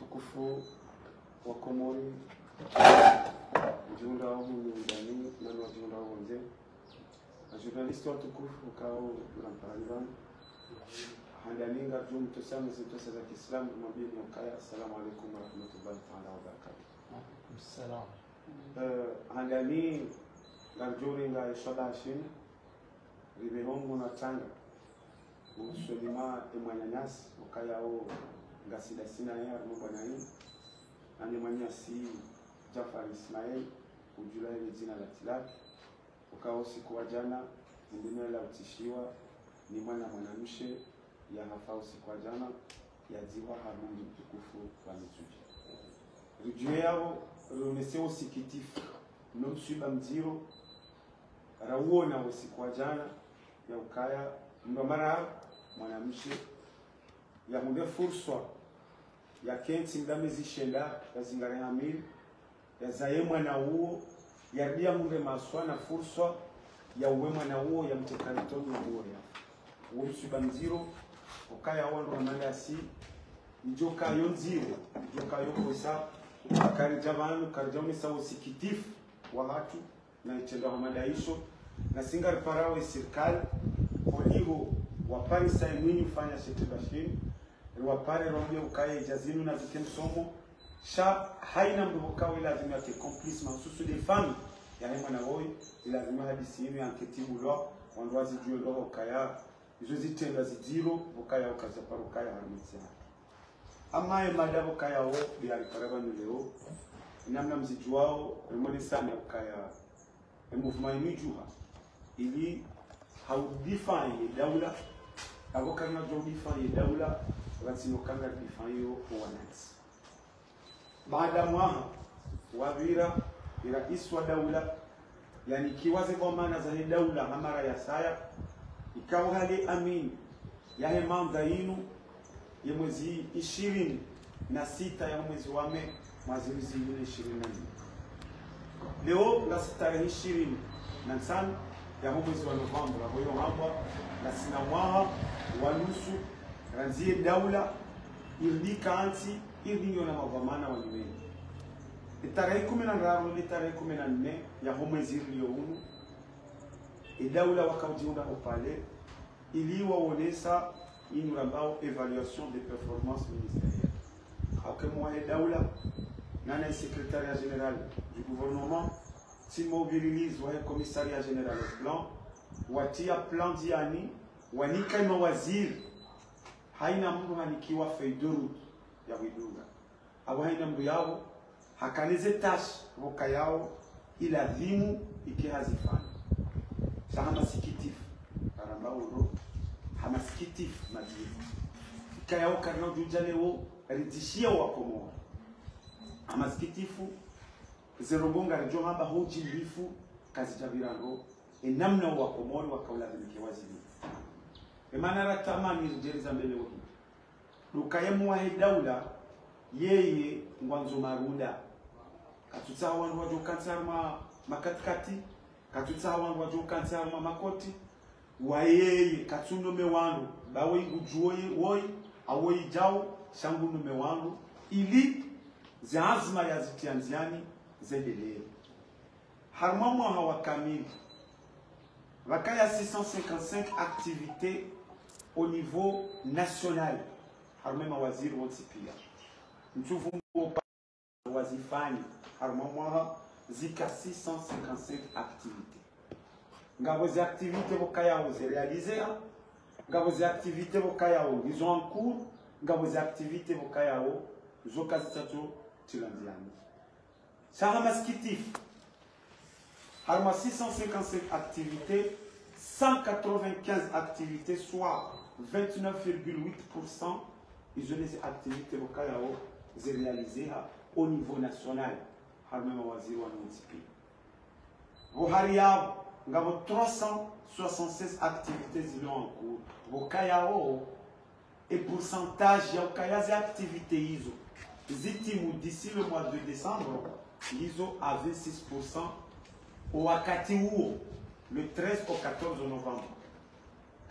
watukufu wa Komori, mjumbe wao ndani na wajumbe wao nje, journaliste watukufu kao tunampanga handaninga jum tusame sisi za Kiislamu mwambie mkaya assalamu alaykum wa rahmatullahi ta'ala wa barakatuh. Assalam. Handani garjuri nga shodashin ribehongo na tanga usulima emanyanyasi ukayao ngasida sina ya mbona hii anyamanyasi Jafar Ismail ujula ile jina la tilaki ukao siku wa jana ndine la utishiwa ni mwanamshe ya hafa usiku wa jana ya ziwa Harmoni mtukufu wa Mituji rujue yao runeseo usikitifu nomsuba mziro rawona usiku wa jana ya ukaya mbamara mwanamshe ya munde fursa ya kenti ndamezi shenda ya zingare hamil ya zaye mwana uo ya dia munde maswa na fursa ya uwe mwana uo ya mtekaritoni uo ya uo msuba mziro ukaya wando amanda si njoka yonziro njoka yokosa akarijabanu karijoni sawo sikitifu wa watu na itendo hamadaisho na singar parawe serikali oligo wapari sai mwini ufanya shetibashini wapare rombia ukaye jazinu na vikemsomo sha haina mbukawe lazima yake complice masusu de fami ya hema na woi lazima hadisi yenu ya nketibu lo wandoazi juwe lo ukaya izo zitenda zidiro ukaya ukazapara ukaya harumisia ama mada ukaya wo biari paraba leo namna mzijuao remoni sana ukaya movement mijuha ili haudifanye daula abokana jodifanye daula watino kanga difanye yo wananchi baada mwaha wavira rais wa daula yani kiwaze kwa maana za daula hamara ya saya ikawa hali amin ya hemanda yinu ya mwezi 26 ya mwezi wa Mei mwezi 2024 leo na tarehe 25 ya mwezi wa Novemba hapo hapa na sina mwaha wa nusu ranzie daula ilika anti ilinyo na mavamana wa nyumbani tarehe 16 ni tarehe 14 ya mwezi iliyoumu daula wakajiunga pale ili waonesa inu ambao évaluation des performances ministérielles hakemo daula nana secrétariat général du gouvernement s'immobilise wa commissariat général au plan watia plan diani wanika mawaziri haina mtu hanikiwa feuille de route ya widunga au haina mtu yao hakanize tash roka yao ila dhimu ikihazifanya sana sikitifu karamba uro hamasikitifu majibu ikayao karna jujaleo ridishia wa Komoro hamasikitifu zerobonga rejo hamba hoji lifu kazi jabirango enamna wa Komoro wakaulazimike wazibu emana ratamani rijeriza mbele wote lukayemu wa daula yeye ngwanzo maruda katutsa wandu wajo kansarma makatkati katutsa wandu wajo kansarma makoti wa yeye katsundo me wandu bawe ngujuoye woi awoi jao shangu nume wandu ili ziazma ya zitianziani zendele harmamo hawakamili wakaya 655 activités au niveau national harmema waziri wote pia mtuvu wazifani harmamo zika 655 activités ngabo za activités bokaya ze réaliser ngabo za activités bokaya ils ont en cours ngabo za activités bokaya zo kazitatu tilandiani Sarama skitif harma 655 activités 195 activités soit 29,8% ils ont des activités bokayao réalisées au niveau national harma mawaziri wa munisipi Bohariao ngabo 376 activités zilo en cours bokayao et pourcentage ya okayaze activités izo zitimu d'ici le mois de décembre ISO à 26% au wakati huo le 13 au 14 novembre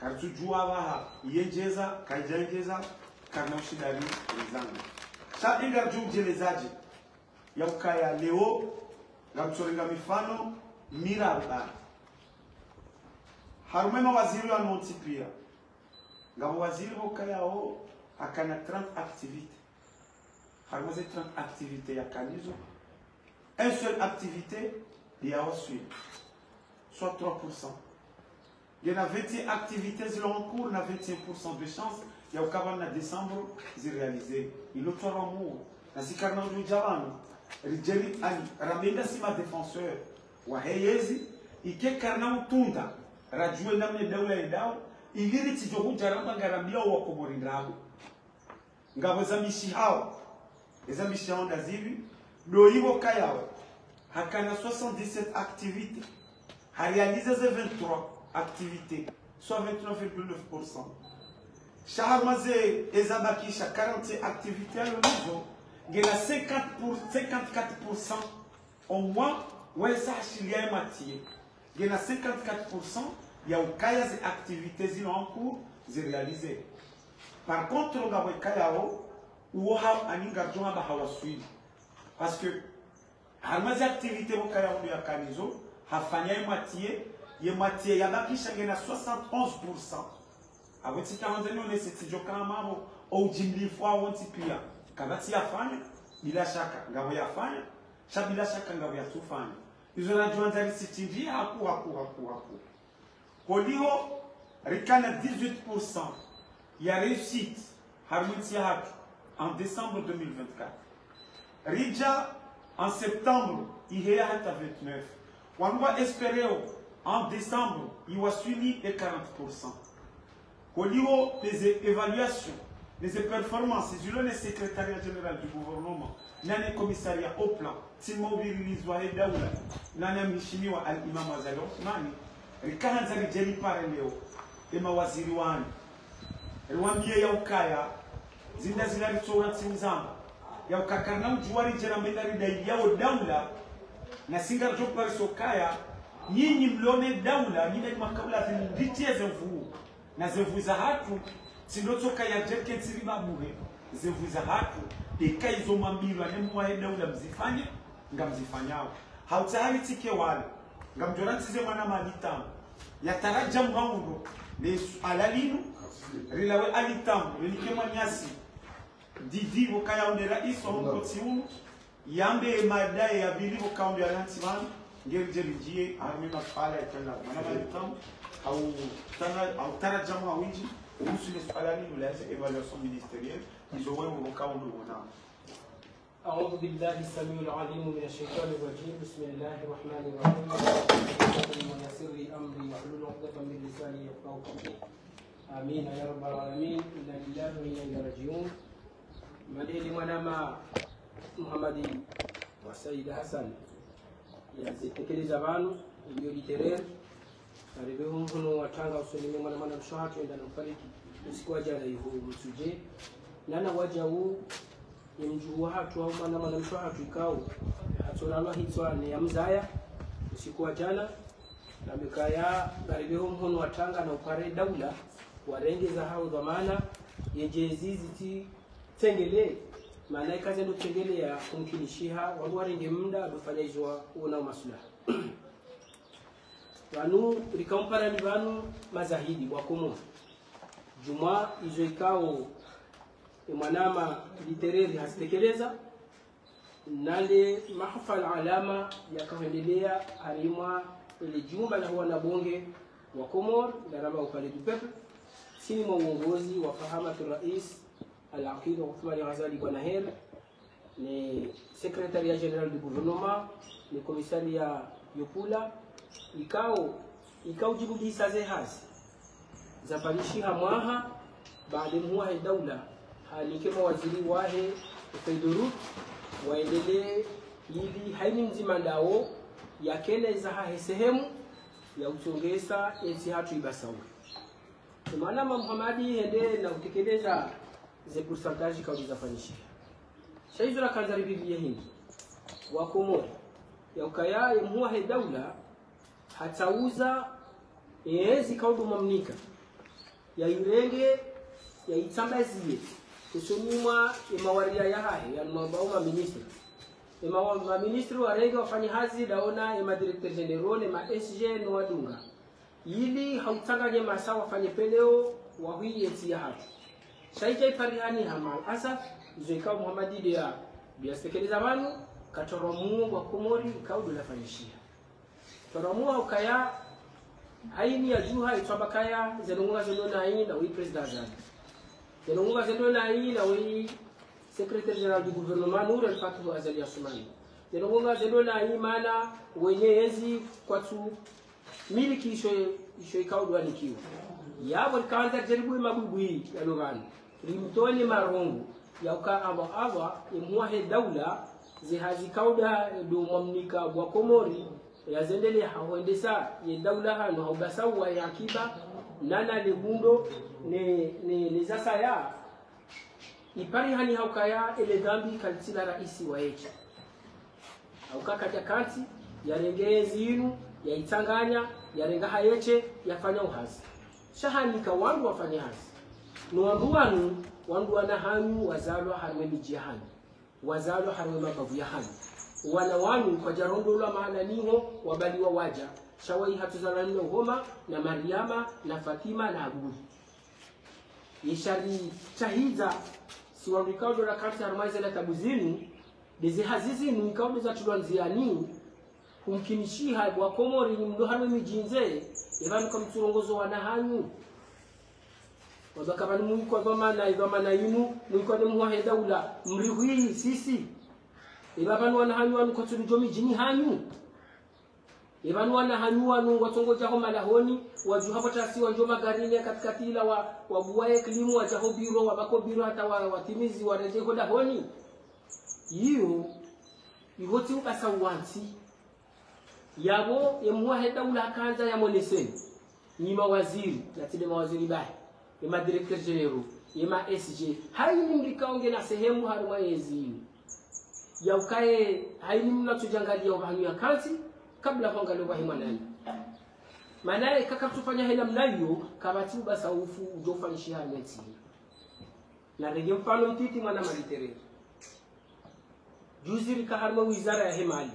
kartujua waha yejeza kaijengeza karnoshidari rizanga Sa ingarju mjelezaji ya ukaya leo ngamchorenga mifano miraba harumema waziri wa nontipia ngabo waziri ukaya o akana 30 activités harumema 30 activités ya kanizo une seule activité ya osui soit 3%. Il y a 21 activités en cours, il y a 21% de chance. Il y a au Cabana décembre, c'est réalisé. Il y a autre amour. Il y a un Javan, Rijeli Ali, Ramenda Sima défenseur, Waheyezi, il y a Karnam Tunda, Rajoué Namne Daoula et Dao, il y a des Tijoku Jaramba Garambia ou Akomorindrabo. Ngabozamishi Hao, les Amishi Hao Nazibi, le Iwo Kayao, Hakana 77 activités, a réalisé 23 activités, soit 29,9%. Shaharmaze Ezabakisha 40 activités à l'horizon, il y a 54% au moins, ouais, ça il y a matière. Il y a 54%, il y a des activités en cours, c'est réalisé. Par contre, on a des Kayao, où on a un ingardon à Bahawasui. Parce que, les activités au Kayao de Yakanizo, hafanya ye matière yabakisha ngena 71%. Aweti kaanzeni one setijo kama abo au jimlifwa wonti pia. Kabati yafanya bila shaka ngabo yafanya, bila shaka ngabo yatufanya. Izo na juanzali sitindi haku. Kolio rikana 18% ya réussite harmiti hatu en décembre 2024. Rija en septembre il y a 29. On va espérer en décembre, il va suivre les 40%. Au niveau des évaluations, des performances, selon le secrétariat général du gouvernement, il y a un commissariat au plan, Timobiris Wahedaoula, il y a un Mishimiwa al-Imam Azali Othmani, il y a un Jeli Pareleo, et Mawaziriwani, et Wamie Yaukaya, Zindazilari Tsoran Timzamba, Yaukakanam Juari Jeramedari de Yao Daula, na singa jopari sokaya nyinyi mlione daula nyinyi makabla zinditie zevu na zevu za hatu sindotoka ya jeke tsiriba bure zevu za hatu dekaizo mambilwa ne mwa daula mzifanye ngamzifanyao hautahali tike wale ngamjorantize mwana malitam ya taraja mwangu ne alalinu rilawe alitam nikema nyasi didi wakaya onde rais wa mkotiunu yambe madai ya bilivo kaunti ya Lantiman ngerje lijie arme mafala ya tena manama litam au tana jamu awinji kuhusu ile swala ni mlaze evaluation ministérielle izowe mu kaunti wana. أعوذ بالله السميع العليم من الشيطان الرجيم بسم الله الرحمن الرحيم ويسر لي أمري واحلل عقدة من لساني يفقهوا قولي آمين يا رب العالمين إنا لله وإنا إليه راجعون مدينة منama Muhammadi wa Said Hassan yazitekeleza abantu ibyo literaire aribeho mvuno watanga usolime mwana mshahatu enda nafariki usiku jana hivyo msuje nana waja huu imjuu hatu au mwana mshahatu ikao atonalwa hitwane ya mzaya usiku jana na mikaya aribeho mvuno watanga na upare daula warengeza hao dhamana yejezizi ti tengele maana kazi ndo tengele ya kumkinishiha watu warenge muda adufanya hizo una maslaha wanu rikampara ni wanu mazahidi wakomo juma hizo ikao mwanama literaire hasitekeleza nale mahfal alama yakaendelea harimwa ile jumba la huwa na bonge wa Komor darama upale du peuple sini uongozi wa fahamatu rais Al-Aqid Othmani Ghazali Banaher ni secrétariat général du gouvernement ni commissariat Yopula ikao jibudi saze hazi zapanishi hamwaha baada muha daula hali kama waziri wahe Faiduru waendelee ili haini mzima ndao yakeleza hahe sehemu ya utongeza enzi hatu ibasauri maana Muhammadi ende na kutekeleza ze pourcentage kauliza fanishi shaizo la kanzari biblia hindi wakomo ya ukaya muha he daula hatauza ezi kaudu mamnika ya yurenge ya itambaziye kusumwa imawaria ya hai ya mabao ministri ma ministri warege wafanye hazi daona ma director general ma SG no wadunga ili hautanganye masa wafanye peleo wa hii eti ya hapo shaija iparihani hamal asaf zoika Muhammadi dia biastekeleza wanu katoromu wa Komori kaudu lafanyishia toromu ukaya haini ya juha itwabakaya zenunga zenona hii na wi president azali zenunga zenona hii na wi secrétaire général du gouvernement Nour el-Fatou Azali Assoumani zenunga zenona hii mana wenye enzi kwa tu miliki isho ikaudu wanikiwa yabo kaanza jaribu magugui ya lugani limtoni marongo ya uka aba imuahe daula zihazi kauda do mamnika wa Komori ya zendele haondesa ye daula hano haubasawa ya akiba nana lebundo ne zasa ya ipari hani haukaya ele dhambi kaltila raisi wa eche haukaka jakati ya rengezi inu ya itanganya ya renga hayeche yafanya uhazi shahanika wangu wafanya hazi nuwanduwanu wandu wanahanyu wazalwa harwe mijihani wazalwa harwe mabavu ya hani wana wanu kwa jarondolwa maana niho wabaliwa waja shawai hatuzalani Homa na Mariama na Fatima na Abu yishari chahiza si wandikaudo na kati harumaize na tabuzinu dezi hazizi ni mikaudo za tulwanziani kumkinishiha wa Komori ni mdo harwe mijinze evanu kwa mturongozo wanahanyu wabakabani mwiko na inu mwiko na muwahe daula mrihui sisi ibabanu wanahanyu wanu kwa tulijomi jini hanyu ibanu wanahanyu wanu watongo jaho malahoni waju hapo tasi wanjo magarini katika tila wa buwaye klimu wa jaho biro wabako biro hata watimizi wareje koda honi iyo ihoti ukasa wansi yabo yemuwahe daula kanza ya moneseni ni mawaziri na tile mawaziri bae ima directeur general ima SG haini mlikaonge na sehemu haruma yezi ya ukae haini mnatujangalia ubanyu ya kazi kabla kuangalia wahima nani manaye kaka tufanya hela mnayo kabati basaufu ujofanyishia halmeti na rege mfano mtiti mwana malitere juzi rika harma wizara ya hemali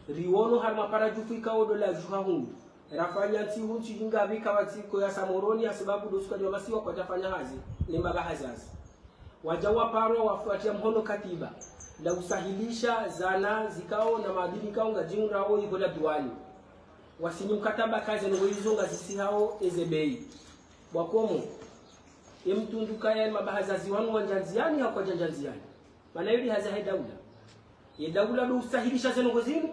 riwono harma para jufu ikao dola juha hundu rafanya ti hunchi jinga bika watiko ya Samoroni ya sababu dosuka diwa masiwa kwa tafanya hazi ni mabahazi hazi wajawa parwa wafuatia mhono katiba la usahilisha zana zikao na maadili kao ngajingu rao ibola duani wasini mkataba kazi na wizonga zisi hao ezebei wakomo mtunduka ya mabahazi wanu wanjanziani hao kwa janjanziani maana yuli haza hai daula ye daula do usahilisha zenongozini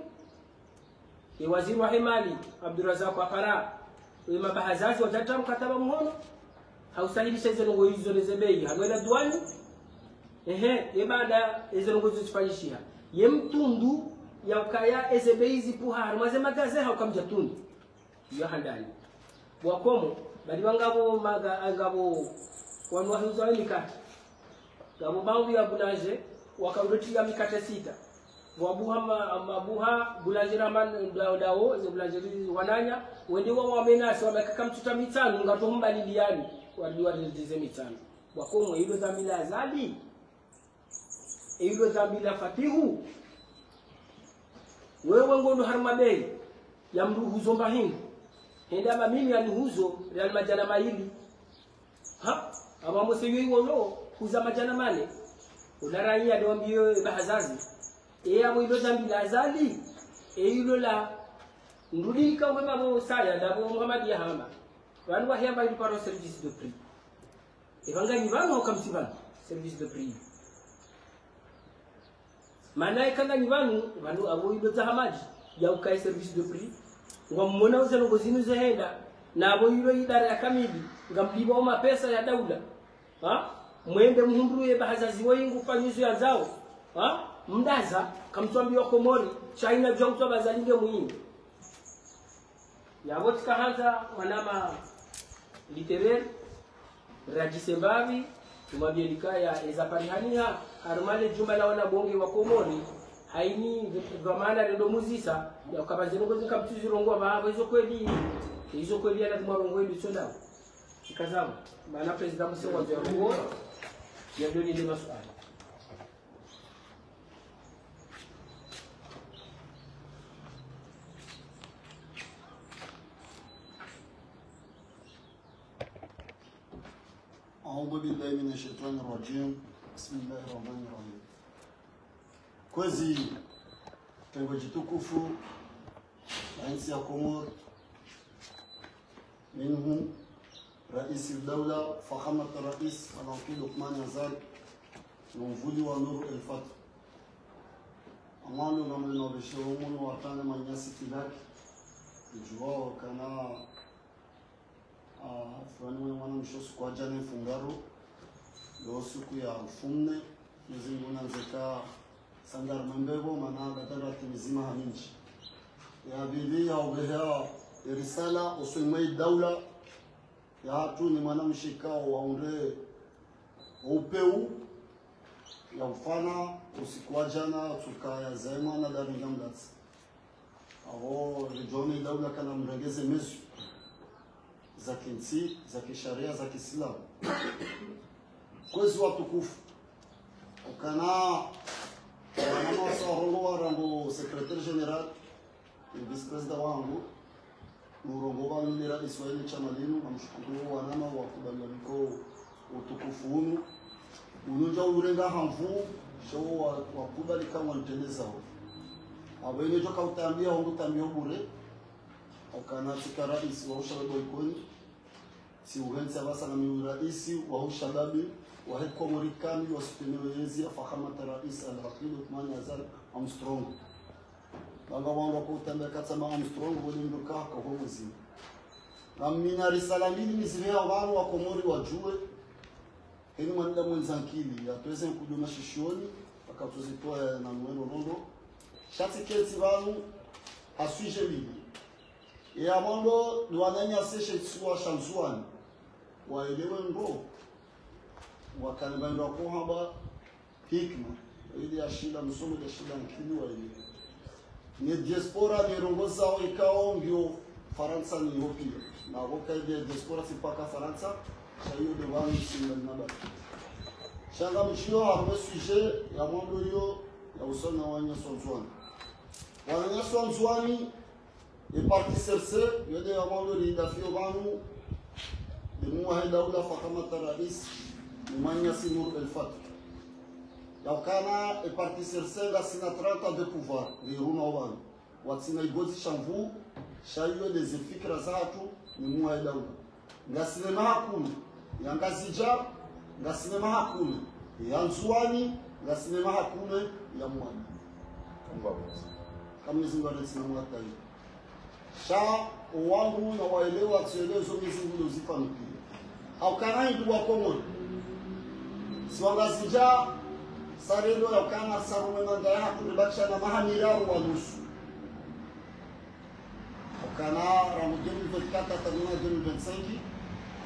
waziri wa hemali Abdurazak Apara mabahazazi wajata mkataba mhono hausahilisha hizo hizo nezebei hanwela duani baada hizo ngozo zifanyishia ye mtundu ya ukaya ezebei zipuha harmaze magaze haukamja tundu ya handani wakomo bali wangabo angabo wanu wahuza mikate ngabo bangu ya bulaje wakauletia mikate sita wabuha mabuha bulajira man dao ze bulajiri wananya wende wa wamenasi wamekaka mtuta mitano ngatomba liliani waliwa ndize mitano wakomo hilo dhamila azali hilo dhamila fatihu wewe ngondo harmabei ya mruhuzo mbahingu henda ba mimi alihuzo real majana maili ha abamose yiwono kuza majana mane ularaiya ndombio bahazazi amo ilo dhambi la azali ilo la ndudika ngoma mo saya ndabo Muhammad ya hamba wanu wahamba ili paro service de prix evanga nivano kamsivano service de prix maana kanga nivano wanu abo ilo zahamaji ya ukai service de prix ngomona uzelo ngozinu zehenda na abo ilo idara ya kamidi ngambiba oma pesa ya daula ha mwende mhunduye bahazazi wengu fanyuzo ya zao ha mdaza kamtwambia Komori China bya kutoba zalinge muhimu ya botika hanza wanama literaire rajisembavi tumabielika ya ezaparihania harmale jumba la wana bonge wa Komori haini dhamana rendo muzisa ya kabazengo zikamtuzirongwa baba hizo kweli ana tumarongo hili tsonda ikazama bana president mse wa Jamhuri ndio ni maswali. أعوذ بالله من الشيطان الرجيم بسم الله الرحمن الرحيم كوزي تنجي تكفو عينسي كومور منهم رئيس الدولة فخامة الرئيس الوكيل لقمان يزال نوفولي ونور الفتح أمانو نملنا بشيومون وطانا من ياسي تلاك الجواء كان fulani mwana mshosu kwa jana fungaro lo siku ya ufumne mzingu nanzeka sandar mbebo mana batara timizima haminji ya bili ya ubeha risala usumai daula ya hatu ni mwana mshikao waunde upeu ya ufana usiku wa jana tukaya zaima na daringa mdatsi aho rijoni daula kana mregeze mezu za kinsi, za kisharia, za Kiislamu. Kwezi watukufu ukana wanama warongo warango secretary general vice president wangu murongo wangu ni rais wa ile chama lenu namshukuru wanama wakubalianiko utukufu unu ununja urenga hamvu show wakubali kama nteleza hao abene joka utambia hongo tambia bure ukana tika rais wa ushababu ikoni si uhenzi abasa na miuraisi wa ushababi wa heko morikani wa sutenewezi fahamata rais al-Waqil Uthman Yazal Armstrong banga wangu kwa utambia katsama Armstrong wali ndoka kwa mwezi na mina risala mbili mizimia wanu wa komori wajue heni mwanda mwenzankili ya tuweze kuduma shishoni akatuzitoa na mwendo nondo shati keti wanu asuje bibi ya mambo ni wananya seshe tsuwa shanzuani waelewe ndo wakanibanda kwa haba hikma ili ya shida msomo ya shida nkili waelewe ni diaspora ni rongoza wa ikao ndio Faransa ni Europe na woka ile diaspora sipaka Faransa shayo de wani singa naba shanga mchio harwe sujet ya mambo yo ya usona wanya sonzwani et parti serse yode amalo lidafio banu de muahida ula fakamata rais manya sinur el fat yakana et parti serse la sina 30 de pouvoir de runa oban watsina igozi shamvu shayo des fikra zatu ni muahida ula ngasine hakuna yangazija ngasine hakuna yanzuani ngasine hakuna ya mwana kama zingane sina tayi sha wangu na waelewa tuelezo mizingu zifanikiwe au kana ndu wakomo siwangazija sarelo ya kana sarume manga ya kulibakisha na mahamiraru wa nusu kana ramu 2024 taduna 2025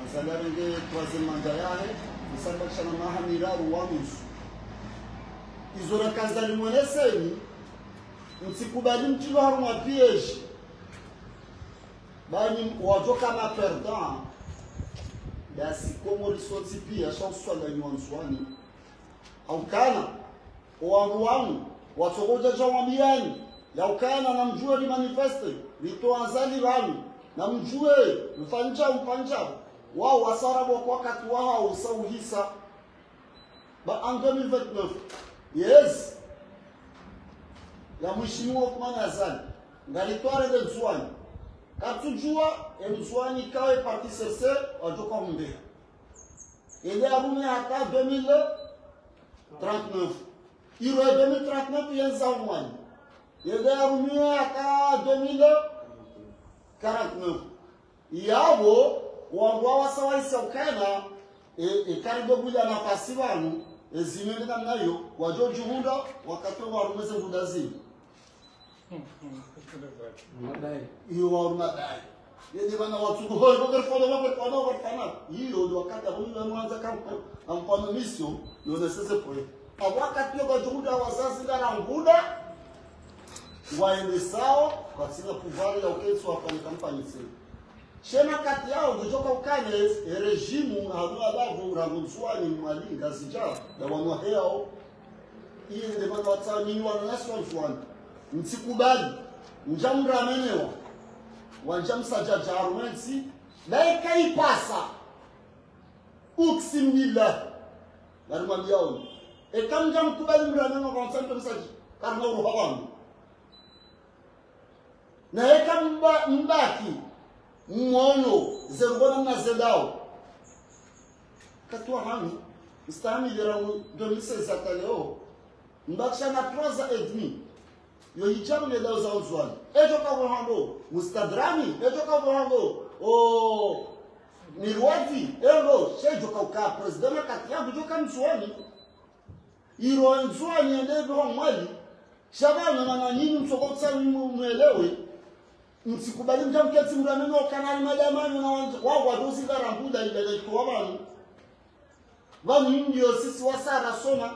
azalare nge troisième mandat yae nisabakisha na mahamiraru wa nusu izora kanzali mweneseni msikubali mtilo haru wa piège bani wajoka na perdant basi komo risoti pia shauswa la nywanzwani au kana wangu watogoja jawamiani ya ukana na mjue li manifeste litoanzali bani na mjue mpanja wao wasarabu kwa wakati wao usauhisa ba en 2029 yes ya mheshimiwa Uthman Yazal ngalitware de Nzwani katujua emzwani kawe parti serse wajoka mbe ele arume hata 2039 iro 2039 yenza umani ele arume hata 2049 yabo wangwa wasawaisa ukana karibu buja na pasivanu ezimende nayo wajoji hunda wakati wa rumeze budazi iyo warmadai yeye bana watu hoi boger fana hiyo ndio wakati huyu mwanza kama ampano mission ndio necessaire pour wakati yo bajuda wazazi na nguda waende sawa kwa sina pouvoir ya ukenso hapa ni kampani sasa shema kati yao kutoka ukane rejimu hawa babu ragunzwani mwalinga zija da wanwa heo ile ndio maana watani wanaswa mfwani msikubali njamra menewa wanjamsaja jarumenti laika ipasa uksimila narimwambia oni ekamja mkubali mramenwa kwa msanta msaji karma uruhawangu na ekamba mbaki mwono zerubona na zendao katwa hanu mstahamilira mu 2016 leo mbakisha na 3,5 yo hijabu le dao za uzwani ejo ka wohando mustadrami ejo ka wohando o mirwati ero shejo ka uka president kati yangu jo ka mzwani iro nzwani ndebe mwali shabana na nini msokotsa mwelewe msikubali mtamketi mrameno kanali madamani na wao wadozi karambuda ile kwa abantu bani ndio sisi wasara soma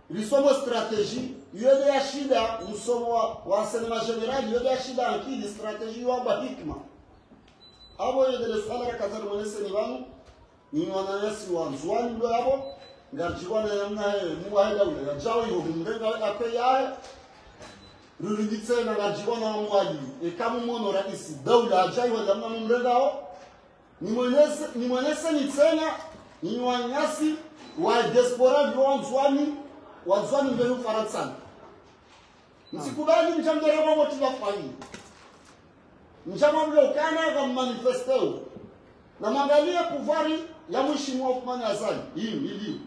lisomo strategie yode ya shida msomo wa sinema general yode ya shida akili strategie wa hikma abo yode le swala kazari mwanese ni wangu ni wananasi wa nzwani ndio abo ngarjiwa na namna muwaida ule jawo yo mrenga akoya ruliditse na ngajibona mwali ekamu mono raisi daula ajai wa zamna mrengao ni mwenese ni tena ni wanyasi wa diaspora wanzwani mbele Ufaransa msikubali mjamdera wote wafanye mjamamle ukana kwa manifesto na mangalia pouvoir ya mheshimiwa Othman Azali hii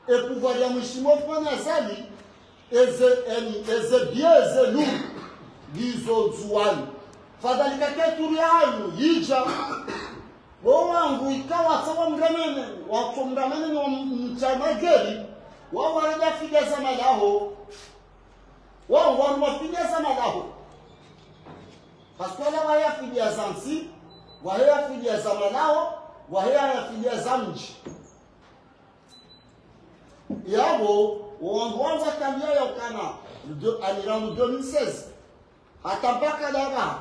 pouvoir ya mheshimiwa Othman Azali eze bieze lu bizo zuani fadhalika keturu yangu yija wangu ikawa sawa mramene watu mramene ni mchamageri wao wanaenda fidia za malaho wao wanafidia za malaho paswala waya fidia za nsi waya fidia za malaho waya fidia za mji yabo wanza kambia ya ukana aliramu 2016 hata mpaka daga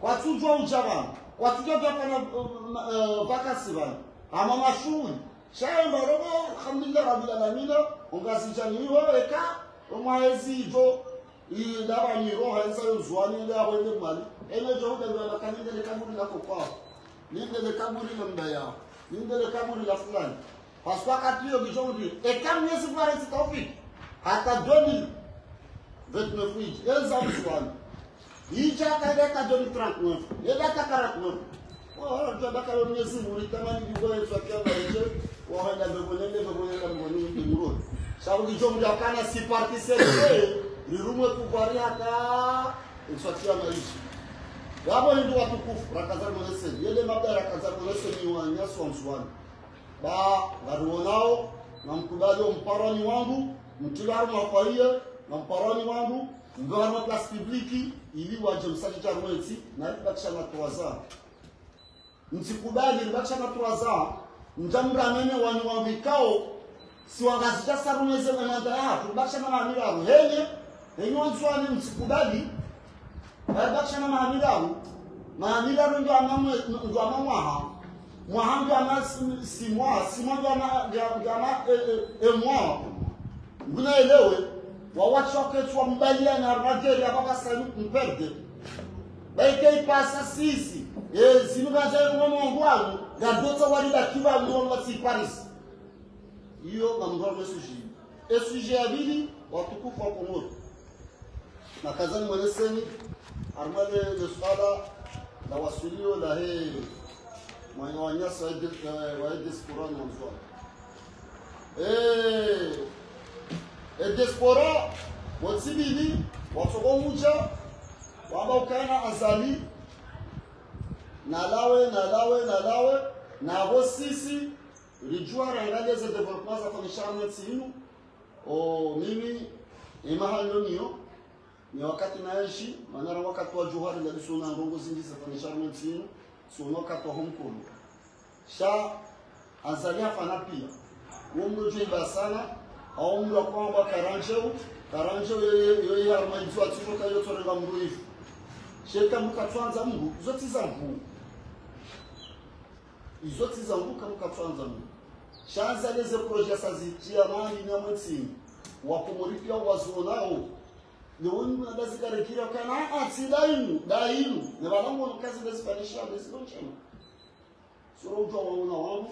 kwa tujua ujabana kwa tujua kana vakasi bana ama mashuhuri shamba robo alhamdulillah rabbil alamin ongazijaniwa eka omwaezi hivyo idaba ni roho ensa yozwani ndio awende mali ene joda ndio kaninde le kaburi la kokwa ninde le kaburi la mbaya ninde le kaburi la fulani paswa katio bijondi eka miezi pare sitofiki hata 2029 elza mswani ija kaideka 2039 yedaka 49 oh ndio karo miezi muri tamani bigoe tsakia baje wahanda begonende mboni ndimuro sababu jomu ya kana si parti sele lirumwe kuvaria hata tsakia maisha yabo ndio watukufu rakazar mwanese yele mabda rakazar mwanese ni wanyaso mswani ba garuonao na mkubali mparani wangu mtilaru mafaia na mparani wangu ngana class publique ili waje msaji cha mwezi na bakisha na toaza msikubali bakisha na toaza njamra mene wani wambikao si wangazita sarumeze na mandara bakisha na mahamira henye wanzwani msikubali bakisha na mahamira ndio amamwa Mohamed Amas Simon Gama moi unaelewe wawachoke tu mbalia na rageli hapa sasa mperde baike pasa sisi sinukaza mwanangu wangu gadota walida kiba mwana si Paris hiyo ngamgorme suji abili watukufu wa Komoro na kazani mwaneseni armale de swala la wasulio la he mwana wanyasa wa diaspora mwanzo diaspora watsibili watsogomucha waba ukana azali nalawe nabo sisi rijua rangalia za development za fanishamu tsinu o mimi imahalo niyo ni wakati naishi manara wakati wa juhari la suna ngongo zingi za fanishamu tsinu sono kato homkolo sha azalia fana pia umro jeba sana au umro kwa karanjeu yo ya armaizwa tsiko kayo torenga mruifu sheka mukatwanza Mungu zote za Mungu izoti za Mungu mukatwanza Mungu shanza leze projet sazitia mali na mwezi wakumuripia wazonao ni wonu ndazikarekira kana atidainu dainu ne balango kazi ndazifanyisha ndazilonchema sura ujwa waona wangu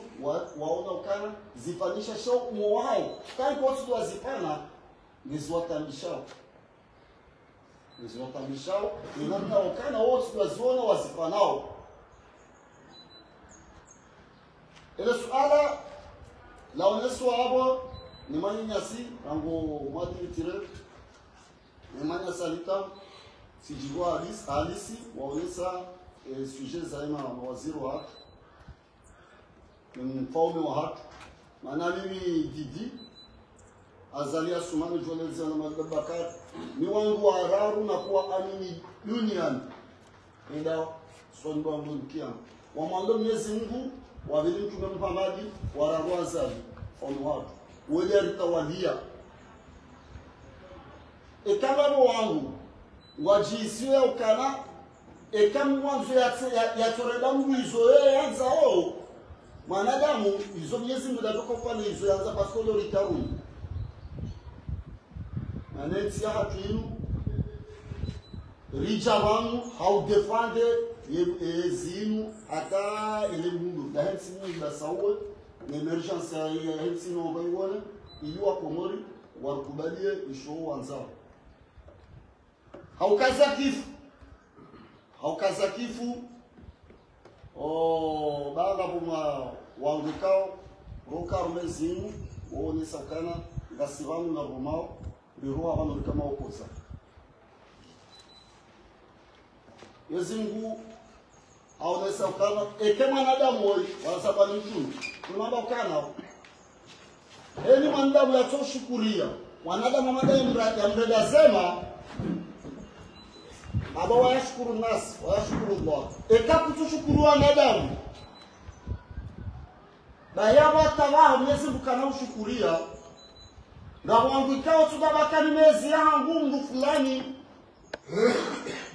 waona ukana zifanyisha show muwao kai kwa tu wazipana ngiziwatambishao ni namna ukana wote waziona wazipanao ile suala la oneso hapo ni manyasi rango mwadi tire ni manya salita sijua halisi waonesa sujet za mawaziri wa mfalme wa haki maana mimi Didi azalia Sumani Jolezi na Madabakar ni wangu wa araru na kuwa amini union ndio songo mkia wa mando Mwenyezi Mungu wa vile mtume Muhammad wa rawaza onward wale alitawalia ekama wangu wajisiwe ukana ekamu mwanzo ya toreda Mungu izoe yanza o mwanadamu izo Mwenyezi Mungu ndatoka kwa izo yanza paskolo litaruni aneti ya hatu rija wangu haudefande zinu hata ile mundu da hensi mundu da sawe na emergence ya hensi no baiwana ili wa komori wakubalie isho wanzao haukaza kifu baada buma wangikao roka rumezinu wone sakana ngasivanu na rumao biroa abantu kama okoza Yezingu aonesa ukana ekema nadamu oi wanasaba mtu tunamba ukana eni mandamu yatoshukuria wanadamu madamu ya mreda sema aba wayashukuru nas wayashukuru Allah ekakutushukuru wanadamu bayaba tabaho Mwenyezi Mungu kana ushukuria na wangu ikao tudabaka ni mezi yangu mdu fulani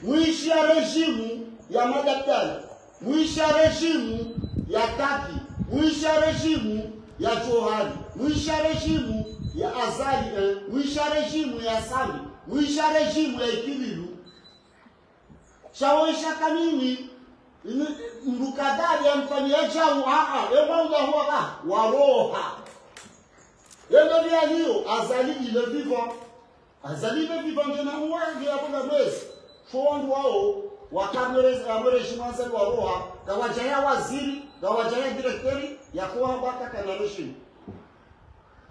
muishi ya rejimu ya madaktari muishi ya rejimu ya Taki muishi ya rejimu ya Johari muishi ya rejimu ya Azali muishi ya rejimu ya Sami muishi ya rejimu ya Ikililu shawisha kanini mrukadari ya mfanyia jau ewa huwa waroha yendo vya hiyo Azali ile viva Azali ile viva njena uwangi ya kuna mwezi Fondu wao wakamwelezi mwanzali wa roha gawajaya waziri gawajaya direktori ya kuwa baka kanaloshi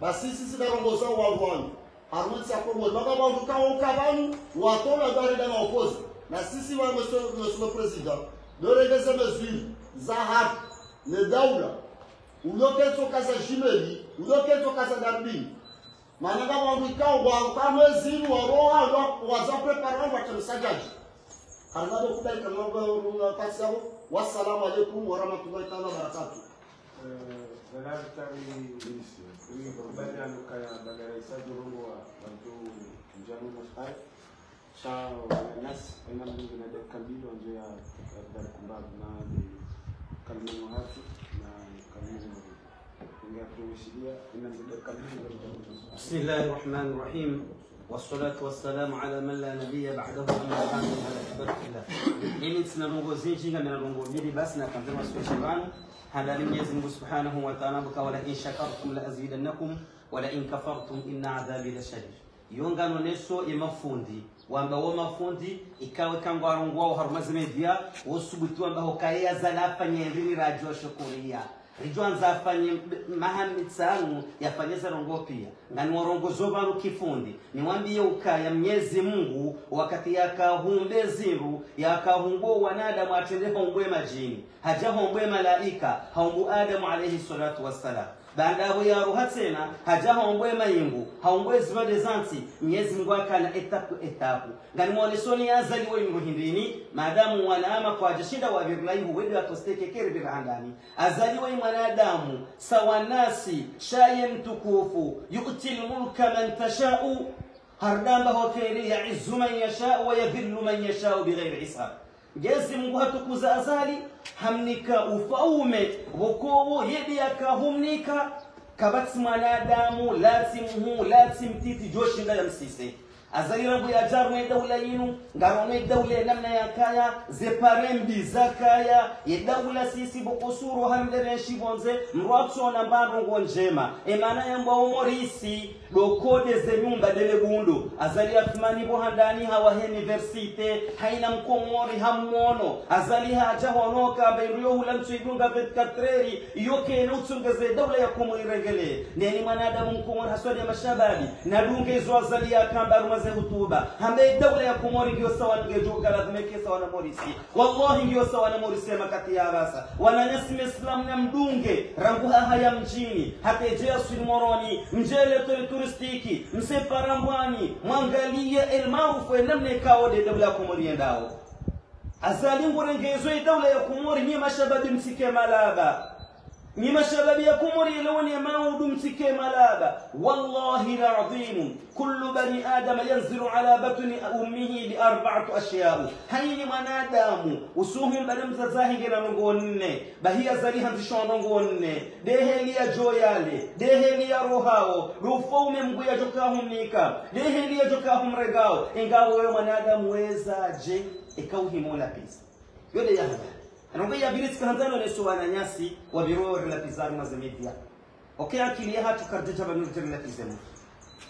basi sisi darongoza wa rwanda arunsi akomo baba baruka ukabanu watola gari na opozi na sisi wa monsieur president doregeze mesure za haki ne daula uloketo kaza jimeli uloketo kaza darbini mananga wamikao wa kamwezi wa roha waza preparer wa kumsajaji Karnado kudai kama wa pasao wassalamu alaykum wa rahmatullahi ta'ala wa barakatuh daktari Lisi ili kubali anukaya bagara isaji rungu wa watu mjamu mashai chao nas ina mungu na dakika mbili nje ya kumbabu na kalmano hatu na kalmano ingatuishiria ina dakika mbili Bismillahir Rahmanir Rahim والصلاة والسلام على من لا نبي بعده أما بعد على كبر الله. إني تنامو زينجي من الرنغو بيدي بس نكمل مسؤولين هذا Mwenyezi Mungu Subhanahu wa Ta'ala wala in shakartum la azidannakum wala in kafartum inna adhabi lashadid. Yongano neso imafundi wamba wa mafundi ikawe kangwa rongwa harumazi media wosubutu amba hokaya zalafa nyendini radio shukuria Rijuanza afanye mahamitsangu yafanyeza rongo pia. Ngani warongozo banu kifundi. Niwambie ukaya Mwenyezi Mungu wakati yakahumbe ziru yakahumbo wanadamu atende hombwe majini. Haja hombwe malaika haumbu Adamu alayhi salatu wassalam. Baada ya ruha tena haja hombwe mayingu haumbo zibade zanti Mwenyezi Mungu akana etapu. Ngani mwonesoni azali wa hindini maadamu wanaama kwa jashinda wa virlaihu wedu atosteke kere birandani. Azali wa mwanadamu sawa nasi shaye mtukufu yu'til mulka man tasha'u hardamba hokeri ya'izzu man yasha wa yadhillu man yasha bighairi hisab. Jezi Mungu hatukuza azali hamnika ufaume wokowo yedi akahumnika kabati mwanadamu latimuhu latimtiti joshinda ya msise azali rambu ya jarwe dawla yinu ngarome dawla namna ya kaya zeparembi zakaya ye dawla sisi bokosuru hamdere shibonze mrwatso na mbango njema emana yamba omorisi dokode ze nyumba dele bundu azali atmani bohandani hawa universite haina mkomori hamono azali haja honoka beruyo hulantu idunga 24 yoke nutungeze dawla ya komoirengele neni mwanadamu mkomori haswadi ya mashababi nadunge zo azali ya kamba ze hutuba hambe dawla ya komori ndio sawa ngejoka lazima kesa wana morisi wallahi ndio sawa na morisi makati ya basa wananyasime islam na mdunge ranguha haya mjini hatejea swimoroni mjele turistiki mseparambwani mwangalie elmaarufu namne kaode dawla ya komori endao azali ngorengezo dawla ya komori ni mashababi msike malaba نما شباب يكمر يلون يماود مسكي ملابا والله العظيم كل بني آدم ينزل على بطن أمه ب4 أشياء هاي منادام وسوهم بدم زاهينا نغون بهي زريها تشون نغون دهليا جويالي دهليا روحاو رفوم مغيا جوكاهم نيكا دهليا جوكاهم رغاو انغاو منادام ويزاجي ikauhimo la pesa yode ya anongea bilisi kanzano neso wananyasi wa biro la pizari mazemedia okay akili ya hatu kardeja banu la pizema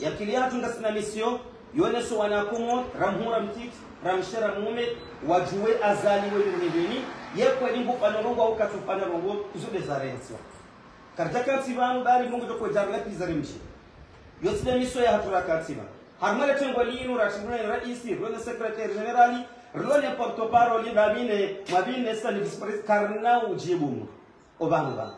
ya akili ya hatu ngasina mission yone so wanakumo ramhura mtit ramshara mume wajue azali wewe nibeni yekwe nimbo panorongo au katufana rongo zule zarensia karjaka tibanu bali mungu doko jarla pizari mshi yosile mission ya hatu rakatiba harmale tengo linu rashiduna raisi rwele secretary generali Rwele porto-parole mabine sali vice-president karna ujibumu obamba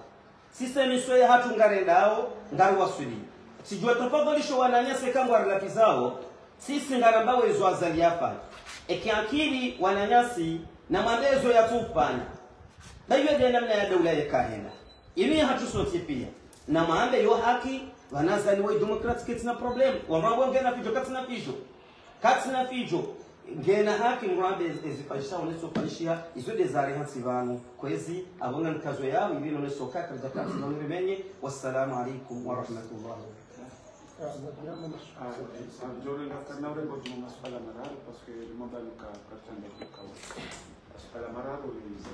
sisi misoe hatu ngarendao ngarwasuli sijua tofadhalisho wananyase kangwa relapizao sisi ngarambawe izo azali hapa ekiakili wananyasi na mabezo ya tupana bayo de namna ya dawla ya kahena imi hatu soti pia na maambe yo haki wanazani wa democratic kitina problem wamabo ngena fijo katina fijo ngena haki ngrambe ezifanyisha oneso fanyishia izo desare hansi banu kwezi abona nkazo yao ibino neso kaka zakati na mmenye wassalamu alaykum wa rahmatullahi Jore la canaure por no más para marar porque el modo nunca prestando el cabo para marar o le dice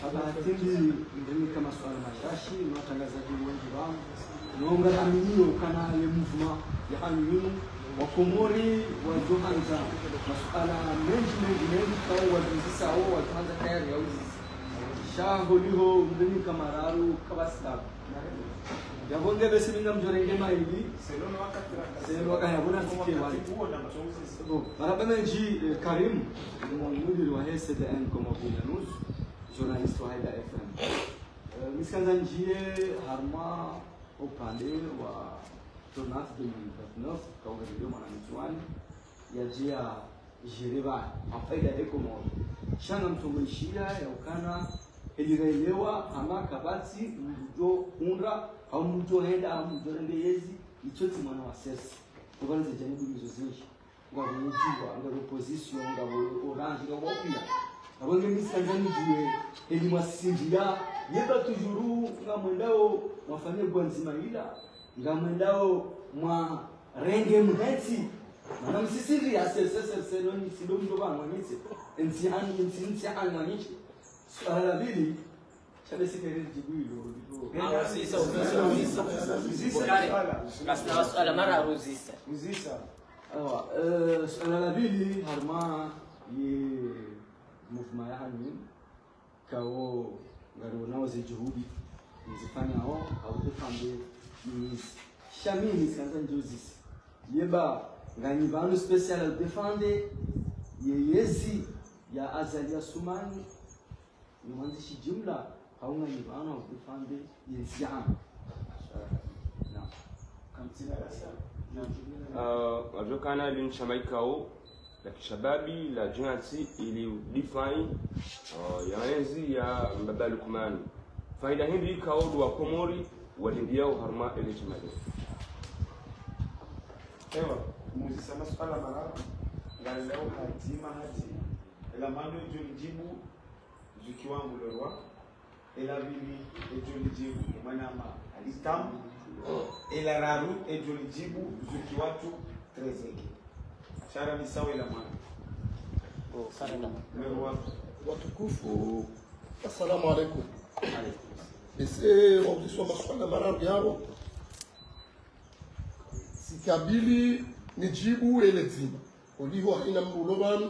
abatindi ndimi kama swala mashashi na watangazaji wengi wao naomba aminio kanale movement ya aminio wa Komori wa Johanza masuala mengi kwa wazisa au wataanza tayari au shango liho ndimi kama raru kabasta yabonge besi minga mjorenge maili selo wakayabona sikie wali barabara nji Karim mudiri wa HCDN kama vile news journaliste wa Haida FM miskanza njie harma upande wa Jonas 2029 kwa video mwanamchuani ya jia jiriba afaida eko moja shanga mtumishia ya ukana eligaelewa ama kabati mjo unra au mjo henda au mjo ndeyezi ichoti mwana wa sesi kubanze janibu mizo zinshi kwa mjiwa ngaro opposition ngaro orange ngaro opia abonge miskanzani jiwe elimu asindia yeba tujuru ngamwendao wafanye bwanzima ila ngamwendao mwa renge mheti na msisiri asesese noni sido ndo bana nitse ntihani mwanichi swala la pili chale sikere jibilo swala mara ruzisa swala la pili harma ye movement ya hanin kao ngaro nao zijuhudi nzifanya au defende ni shamini sanza njozisi yeba ngani banu special al defende yezi ya azalia sumani ni mwandishi jumla hauna ni bana au defende yeziana wajokana linshabaikao la kishababi la jinsi ilidifai ya enzi ya Baba Lukman. Faida hindi kaudu wa Komori walindiao harma ile chimali. Ewa, muzisa masuala marara ngaleo hatima hati ela mando jolijibu zikiwangu lorwa ela bibi ejolijibu manama alistam ela raru ejolijibu zikiwatu trezeki shara bisawa ela mando watukufu, assalamu alaikum. Ese wauziswa masuala marara yao sikabili nijibu ele zima oliho haina mrulobani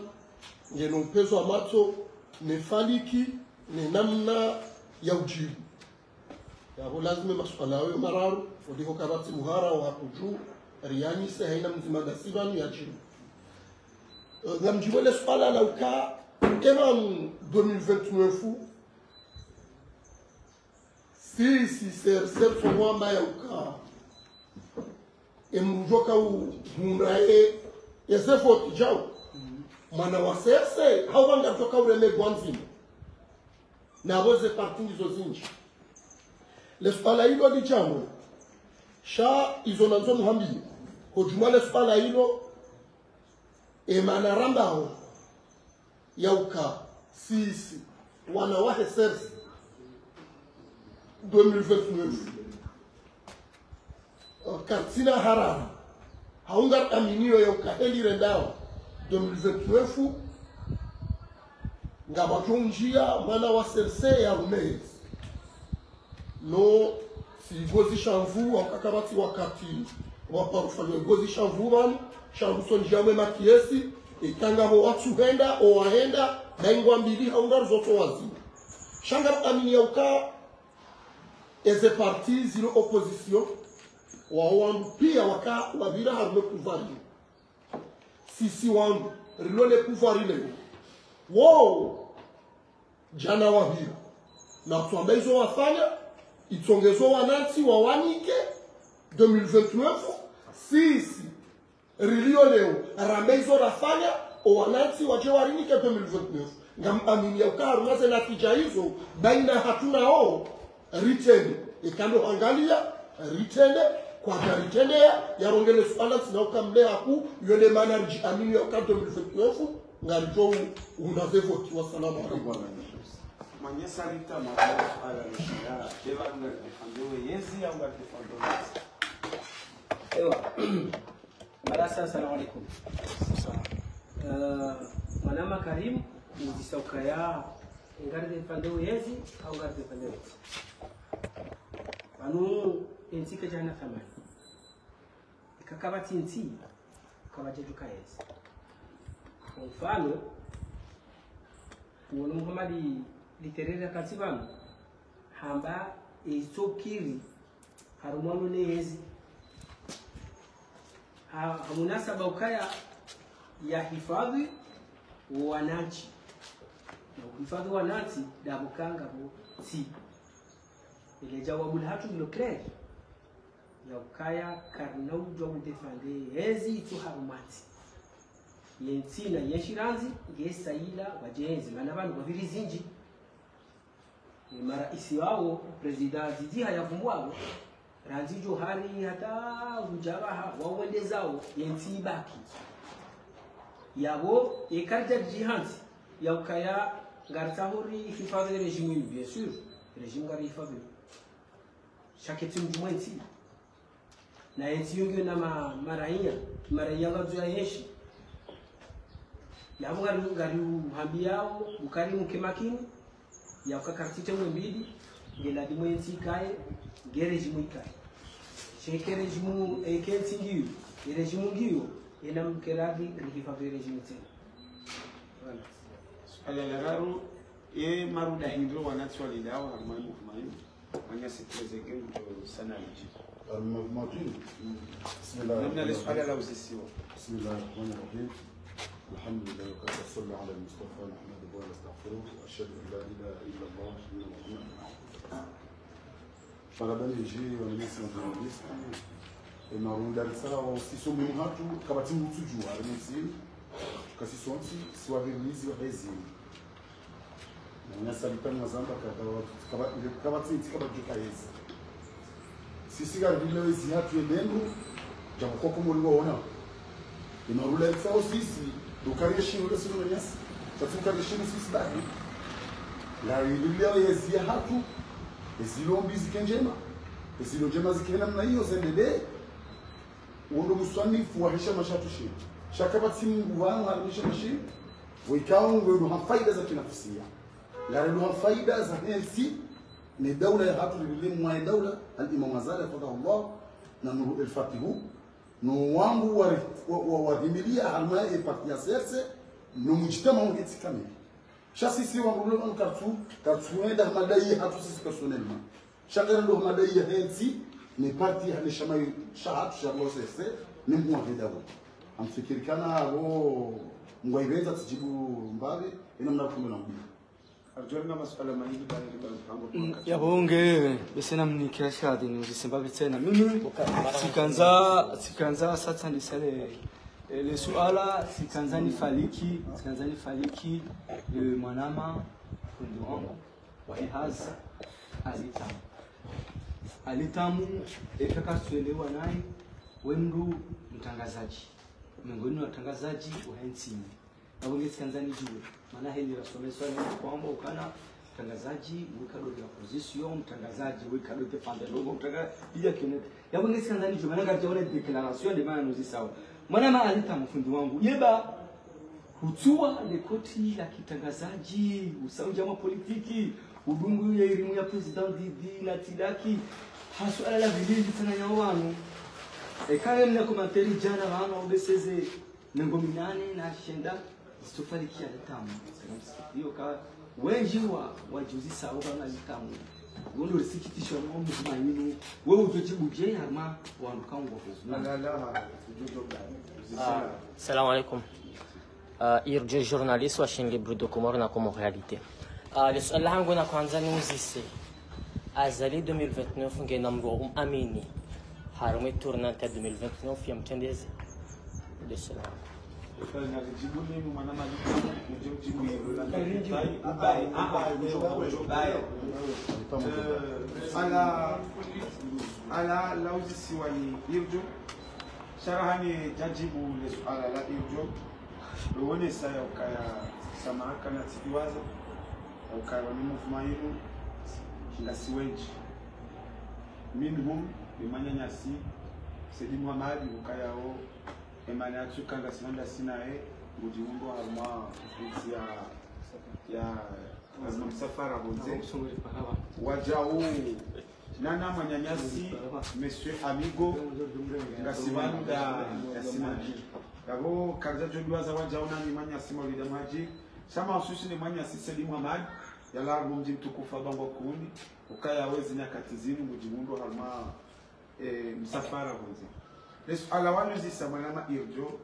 ngeno mpezo wa mato nefaliki ni namna ya ujibu yabo lazime masuala hayo mararu oliho karati muhara wa kuju riani se haina mzima gasibani ya jibu ngamjiwele suala la uka evan 2029 si serso mwamba ya uka emrujoka hunrae yesefo tijao mana wasese hawanga kutoka ureme gwanzima na woze partingizo zinji le swala hilo ni jambo sha izonanzo muhambi hojuma le swala hilo emana rambao yauka sisi wana wahe sersi 2029 kartina harara haungar aminio yauka heli rendao 2029 ngabatunjia mana wa serse ya rumez no si gozi chanvu wakakabati wakati waparufanya gozi chanvu man chanvu son jamwe makiesi ikanga ho watu henda o wahenda daingwa mbili haungar zoto wazi shangar aminia uka eze parti zero opposition wangu pia waka wabira harume pouvoir sisi wangu rilole pouvoir ile wow jana wabira na tuambezo wafanya itongezo wanansi wawanike 2029 sisi rilio leo rambezo rafanya o wanansi waje warinike 2029 ngamamini ya ukaru naze natija hizo baina hatuna o ritende ikando angalia ritende kwa garitendea yarongele swala sinauka mlea ku yole manarji amini ya 2029 ngalijo unazevo kiwa salamu alaikum manyesa rita mabao ala nishia deva ngamfandowe yezi au ngafandowe ewa barasa assalamu alaikum mwanama Karim muzisauka ya ngarde fandowe yezi au ngarde fandowe anu ensika jana thamani ikakabati nti kawajejuka yezi kwa mfano uono Muhammadi literera katibanu hamba isokiri harumwano ne yezi hamunasaba ukaya ya hifadhi wananchi na hifadhi wananchi dabukanga bo si ile jawabu hatu bilo clear ya ukaya karnau jobu defende hezi tu harumati yentina yeshiranzi ngesaila wajenzi mana bantu babiri zinji mara isi wao president Didi hayavumbwao ranzi johari hata ujabaha wawendezao yenti baki yabo ekarja jihansi ya ukaya ngartahori hifadhi regime bien sûr regime ngari hifadhi shaketi mjumwenti na yenti yungi na maraiya ngazo ya yeshi yabo ngari uhambiao ukari mkemakini ya ukakartite mwembidi ngela dimwenti kae gerejimu ikae sheke rejimu ekenti ngiyo rejimu ngiyo ina mkeradi rihifadhi rejimu tena alalaru e maruda hindro wanati walidao harmani kumayu manya sitrezeke mjo sana liji المفهومين بسم الله نبنا لسؤال لو زيسيو بسم الله الرحمن الرحيم الحمد لله وكفى صلى على المصطفى محمد ونستغفره واشهد ان لا اله الا الله وحده لا شريك له farabani ji wanamisi wa journalist marunda risala wa sisi mhatu kabati mtuju arimisi kasi sonti siwavimizi wahezini na nyasalitani mazamba kaba tsinti kaba juka hezi sisi garibile wezi hatu emengu jamu koko muri waona imarula ifao sisi ukarishi ule sino nyasi tatu ukarishi sisi bali la ilile wezi hatu ezilombi zikenjema ezilo jema zikena mna hiyo zendele undo musanifu wahisha mashatushi shakaba timu wanu halisha mashi wikao ngwe hafaida za kinafsia la ndo faida za hensi ni dawla ya hatu lile mwa dawla al-Imam Ghazali fadhahullah na nuru al-Fatihu no wangu wa himilia alma e partia serse no mujtama ngeti kamili sisi wangu leo kartu enda madai hatu sisi personnellement shakara ndo madai ya hensi ni parti ya shamai shahatu shabo serse ni mwa dawla amfikiri kana ro ngwaibeza tujibu mbabe ina mnakumwe na mbili arjona masuala mangi bali yabonge besena mnikira shadi ni uzisimba bitena mimi sikanza sasa ni sale le suala sikanza ni faliki mwanama fundi wangu wa ihaza alitamu ekaka tuelewa naye wendu mtangazaji miongoni mwa watangazaji wa NTV abonge sikanza ni juu maana hili rasomeswa ni kwamba ukana mtangazaji wikado ya position mtangazaji wikado te pande logo mtangazaji pia kile yabonge sikanza ni juu maana gajaona declaration de maana nuzi sawa mwana alita mfundi wangu yeba hutua le koti la kitangazaji usauja wa politiki udungu ya elimu ya president Didi na Tidaki hasuala la vilili sana nyawanu kaya mna komentari jana wana obeseze nengo minane na shenda sitofaliki ya tamu hiyo ka wengi wajuzi sawa na tamu wondo risikitisho na mzima yinu wewe utojibu je harma wanduka ngo Assalamu alaikum. Irje journaliste wa chaîne Libre de Comores na Comores Réalité. Le swala langu na kwanza ni uzise azali 2029 ngena mro amini harme tournante 2029 ya mtendeze de cela fanya jibu ni maana mali jibu ala lauzi wani irjo sharahani jajibu le suala la irjo ruone saya ukaya samaka na tiwaza ukaya ni mfumainu ngasiweji minhum bimanyanyasi Sedi Muhammad ukayao emana atuka ngasinanda sinae mujiundo alma ya msafara bonze wajao nana manyanyasi monsieur amigo ngasibanu da sinaji yabo karja jodwaza wajao nani manyasi mawida maji sama ususi ni manyasi Sedi Muhammad yala mji mtukufu bango kuuni ukayao zinyakati zinu mujiundo alma msafara bonze lesu alawanu zisa mwanama irjo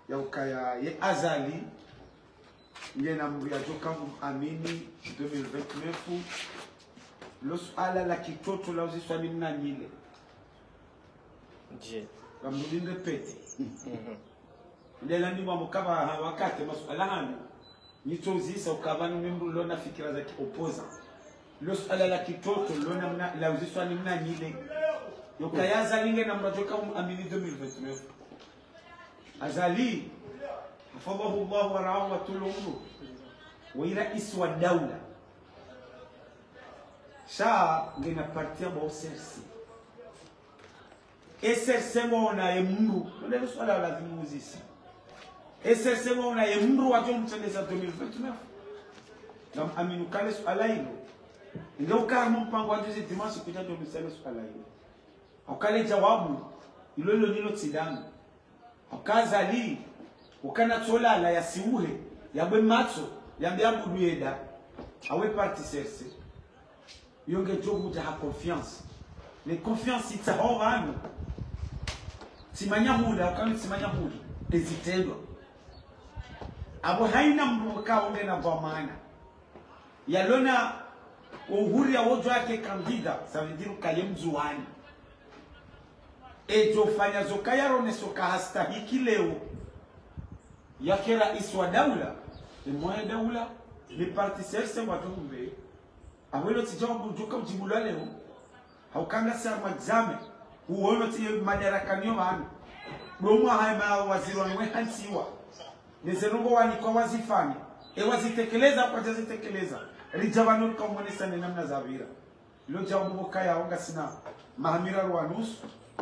ya ukaya ye azali nge na mbu ya jokangu amini 2029 losu ala la kitoto la uziswa ni mna nyile je la mbudinde pete ndela ni mwa mkaba wakate masu alahanu nito uzisa ukabanu mimbu lona fikira za kiopoza losu ala la kitoto lona mna la uziswa ni mna nyile yokaya azali na mrajoka amini 2029 azali hafadhahu Allah wa ra'ahu wa tulumru wa rais wa dawla sha ngena partia ba OCRC SRC mona emru ndio swala lazima uzisi SRC mona emru wa jomtendeza 2029 na aminu kale swala hilo ndio kama mpango wa juzi dimanche kuja ndio msale swala hilo ukale jawabu ilolo nilo tidanga ukazali ukana tola la yasiuhe yabwe matso yambia buduyeda awe parti serse yonge jogu ta confiance mais confiance itahovano simanya muda ukani simanya muda ezitendo abo haina mbuka onge na vamana yalona uhuri ya wojo yake kandida savidiru kayemzuani ejo fanya zokaya rone soka hastahiki leo yake rais wa daula ni mmoja daula ni parti sese watumbe awelo tijabu joka ujibula leo haukanga sa magzame uono ti madarakani wanu bomwa haima waziri wanwe hansiwa nizenungo wani kwa wazifani wazitekeleza kwa jazitekeleza rijabanu kwa mwanisa ni namna zavira ilo jawabu mokaya onga sina mahamira rwanus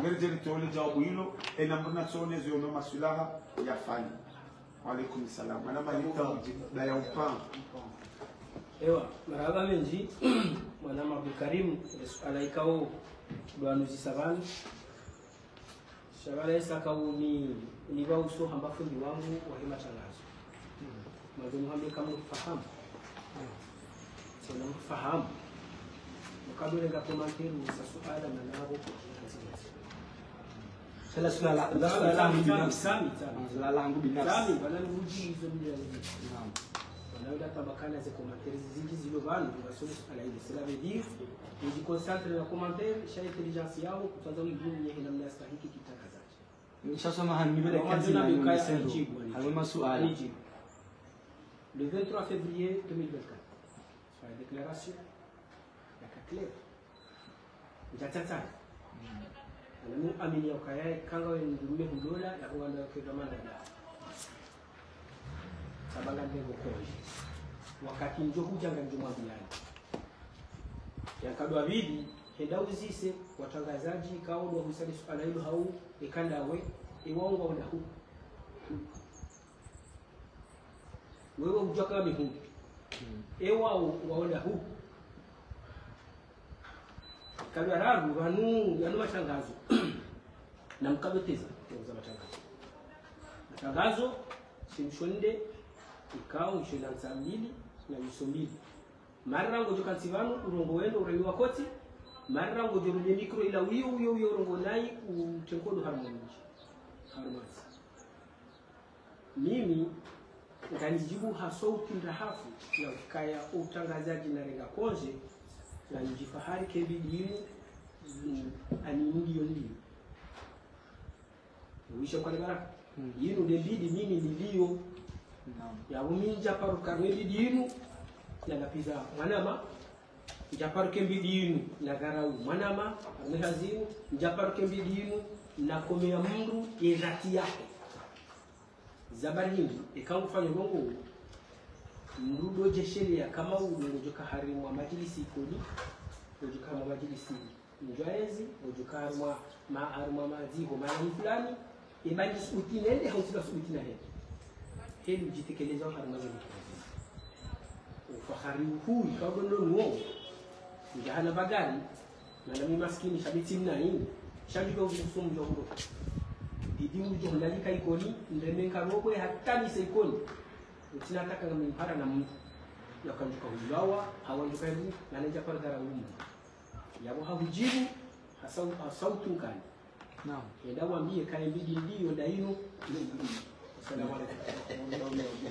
ngerejeri tole jawabu hilo namna tsone ziono masulaha yafanya. Waalaikum salam. Ana malita da ya upang. Ewa, maraba menji mwana Abdul Karim alaikao dwanuzi savani. Shabala isa kauni niba uso hamba fundi wangu wa hema tangazo. Mazuni hambe kama ufahamu. Sina mfahamu. Mkabule nga komanteru sa suala na nabo Sala langu binafsi. Bana nguji hizo bila nguji. Naam. Wanaoda tabakana za commentaires zingi zilo bana tunasoma ala ile. Cela veut dire uji concentre na commentaire sha intelligence yao kutaanza kujibu yeye namna stahiki kitakazaji. Nishasoma hanibele kazi na nimesema. Hayo maswali. Le 23 février 2024. Sur la déclaration ya Kakle. Njatata. Alamu amini ya ukaya kanga wendume hulola ya kuwanda ya kudamanda ya sabanga ndego koji wakati njohu janga njumwa bilani ya kadwa bidi henda uzise watangazaji kaodo wa husali suala hilo hau ikanda we iwongo wanda hu wewe ujaka mihu ewa waonda hu kadwa ragu yanu matangazo na mkabeteza za matangazo simshonde ikao mshona nsamili na misomili marrango joka nsivano urongo wendo urewa koti marrango joruje mikro ila uyo urongo nai utenkodo harmoni mimi nganijibu hasauti ndahafu ya ukaya utangazaji na renga konje na njifahari kebidini ani ndio uisha kwa baraka yinu debidi mimi nilio ya uminja paru karweli dinu na napiza mwanama njaparu kembi dinu na garau mwanama amehazinu njaparu kembi dinu na komea mundu irati yake zabari hingi ikamfanya rongo ndudo jesheria kama udojoka harimu wa majlisi kodi ujoka wa majlisi njwaezi ujoka haruma haruma mazigo mali fulani ibandi utinende hausika utina heli ujitekeleza haruma zaidi ufahari huu kagondo nuo njahana bagari na nami maskini shabiti mnaini shabiko usumjo huko didi ujo ndalika ikoni ndemenka rokwe hata niseikoni utinataka kama impara na mtu yakanjuka ulawa hawanjuka hivi na nje para dara umu yabo habujibu sautu kani naam yenda waambie kale mbidi ndio daino assalamu alaykum